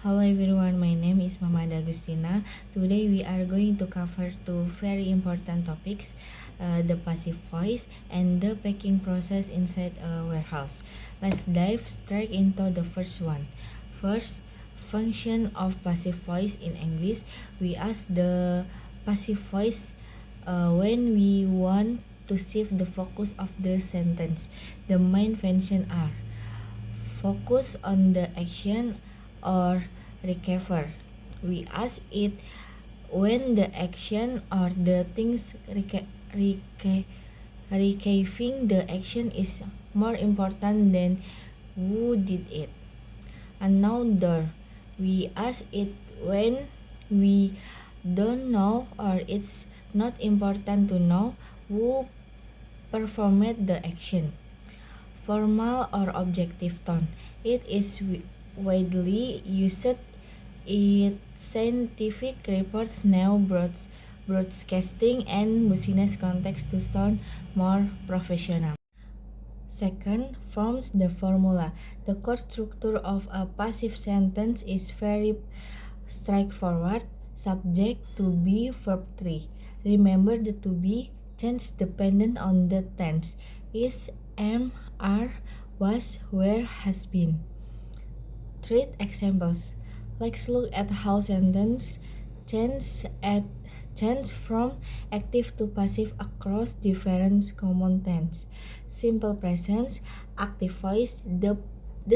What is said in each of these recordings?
Hello everyone, my name is Mama Agustina. Today we are going to cover two very important topics, the passive voice and the packing process inside a warehouse. Let's dive straight into the first one. First, function of passive voice in English. We ask the passive voice when we want to shift the focus of the sentence. The main function are focus on the action or recover. We ask it when the action or the things recapping the action is more important than who did it. Another, we ask it when we don't know or it's not important to know who performed the action. Formal or objective tone. It is widely used in scientific reports now broadcasting and business context to sound more professional. Second, forms the formula. The core structure of a passive sentence is very straightforward. Subject to be verb 3. Remember the to be change dependent on the tense. Is, am, are, was, where, has been. Treat examples. Let's look at how sentence change from active to passive across different common tense. Simple present, active voice, the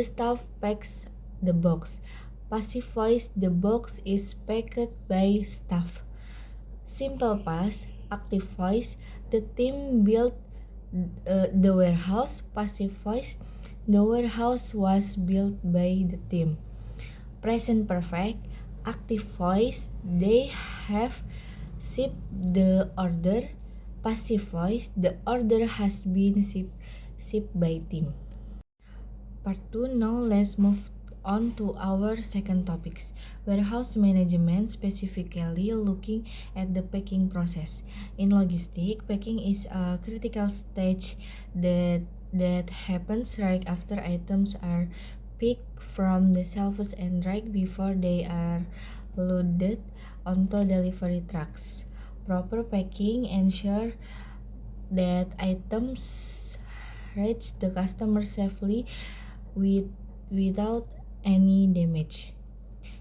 staff packs the box. Passive voice, the box is packed by staff. Simple past, active voice, the team built the warehouse. Passive voice, the warehouse was built by the team. Present perfect, active voice, they have shipped the order. Passive voice, the order has been shipped by team. Part 2, now let's move on to our second topics, warehouse management, specifically looking at the packing process. In logistics, packing is a critical stage that happens right after items are picked from the shelves and right before they are loaded onto delivery trucks. Proper packing ensure that items reach the customer safely without any damage.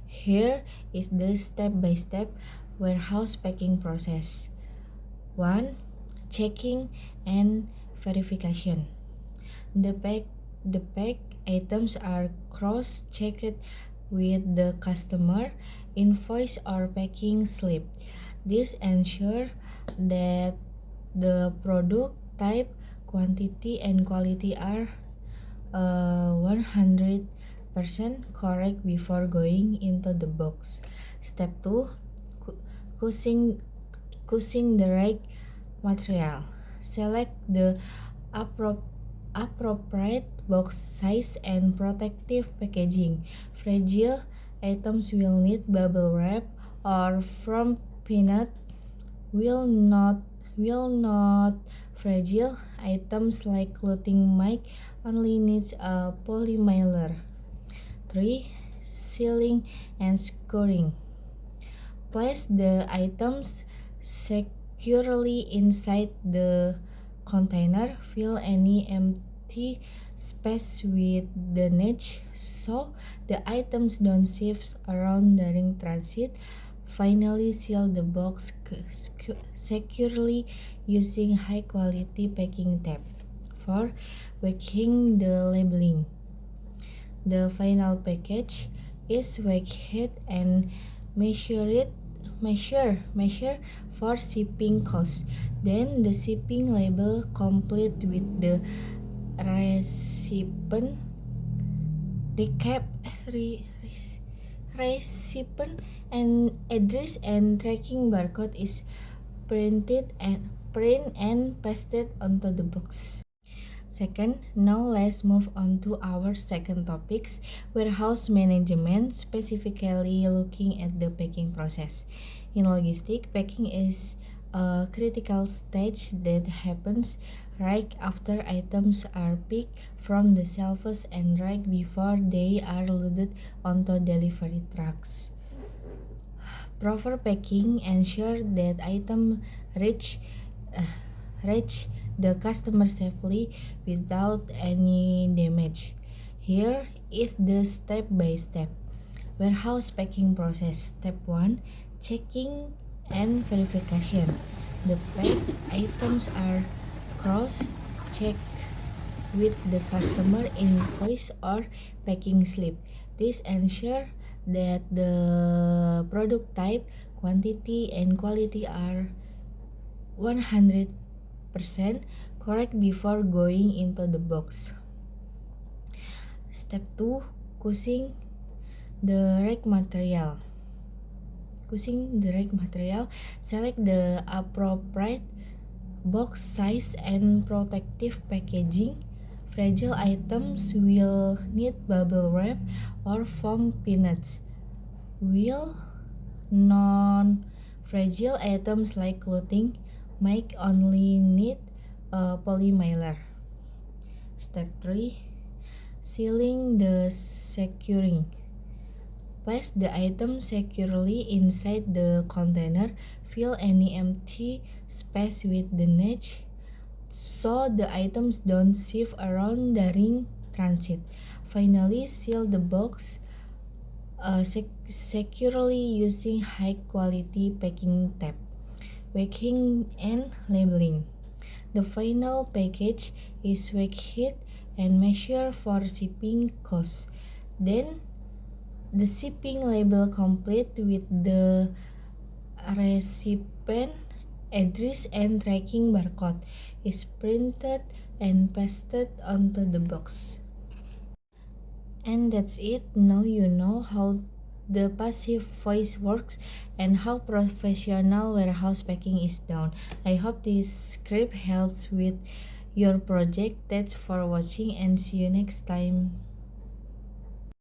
Here is the step-by-step warehouse packing process. 1. Checking and verification. The pack items are cross-checked with the customer invoice or packing slip. This ensures that the product type, quantity, and quality are 100% correct before going into the box. Step 2. Choosing the right material. Select the appropriate box size and protective packaging. Fragile items will need bubble wrap or foam peanut. Will not fragile items like clothing mic only needs a polymailer. 3. Sealing and scoring. Place the items securely inside the container. Fill any empty space with the niche so the items don't shift around during transit. Finally, seal the box securely using high-quality packing tape. 4. Weighing the labeling. The final package is weighed and measured for shipping costs. Then the shipping label complete with the recipient and address and tracking barcode is print and pasted onto the box. Second, now let's move on to our second topics, warehouse management, specifically looking at the packing process. In logistics, packing is a critical stage that happens right after items are picked from the shelves and right before they are loaded onto delivery trucks. Proper packing ensure that items reach reach the customer safely without any damage. Here is the step-by-step warehouse packing process. Step 1. Checking and verification. The packed items are cross-checked with the customer invoice or packing slip. This ensures that the product type, quantity, and quality are 100% correct before going into the box. Step 2. Choosing the right material. Select the appropriate box size and protective packaging. Fragile items will need bubble wrap or foam peanuts, while non-fragile items like clothing might only need a polymailer. Step 3. Sealing the securing. Place the item securely inside the container. Fill any empty space with the net so the items don't shift around during transit. Finally, seal the box securely using high-quality packing tape, packing and labeling. The final package is weighed and measured for shipping costs. Then, the shipping label complete with the recipient address and tracking barcode is printed and pasted onto the box. And that's it. Now you know how the passive voice works and how professional warehouse packing is done. I hope this script helps with your project. Thanks for watching and see you next time.